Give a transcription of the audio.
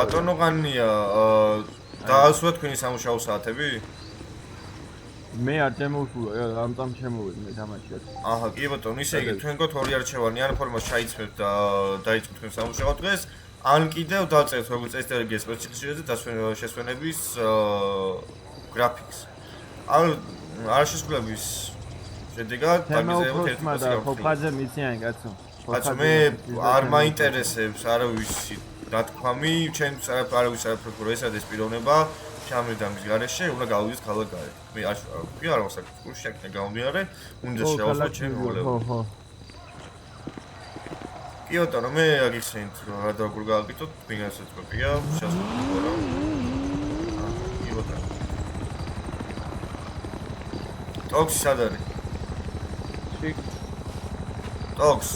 ბატონო განია დაასვა თქვენი სამუშაო საათები? მე არ შემოვსულა, ამიტომ შემოვედი მე თამაშად. აჰა, კი ბატონო, ისე იგი თქვენ გქონთ ორი არჩევანი, ან ფორმას ჩაიცმევთ და დაიწყოთ თქვენ სამუშაო დღეს, ან კიდევ დაწერთ როგორც ესტრატეგიის სპეციფიკაციაზე შესვენების გრაფიკს. ან არაშესრულების შედეგად დაგიზიაროთ ერთი პასუხი. ხოფაძე მიციან კაცო. კაცო მე არ მაინტერესებს არავისი დათქვამი, ჩემს არავის არაფერ ეს არის პიროვნება. ჩამედამის გარეშე უნდა გავიდეთ ქალაქ გარეთ. მე არ ვასაკუთრებ კურსში აქ გამომიარე, უნდა შევასრულო ჩემი როლები. ხო. კი ბატონო, მე აგიხსენით რა დაგურ გააკეთოთ, ფინანსად კოპია, შესაძლოა რა. კი ბატონო. ტოქსი სად არის? ტოქს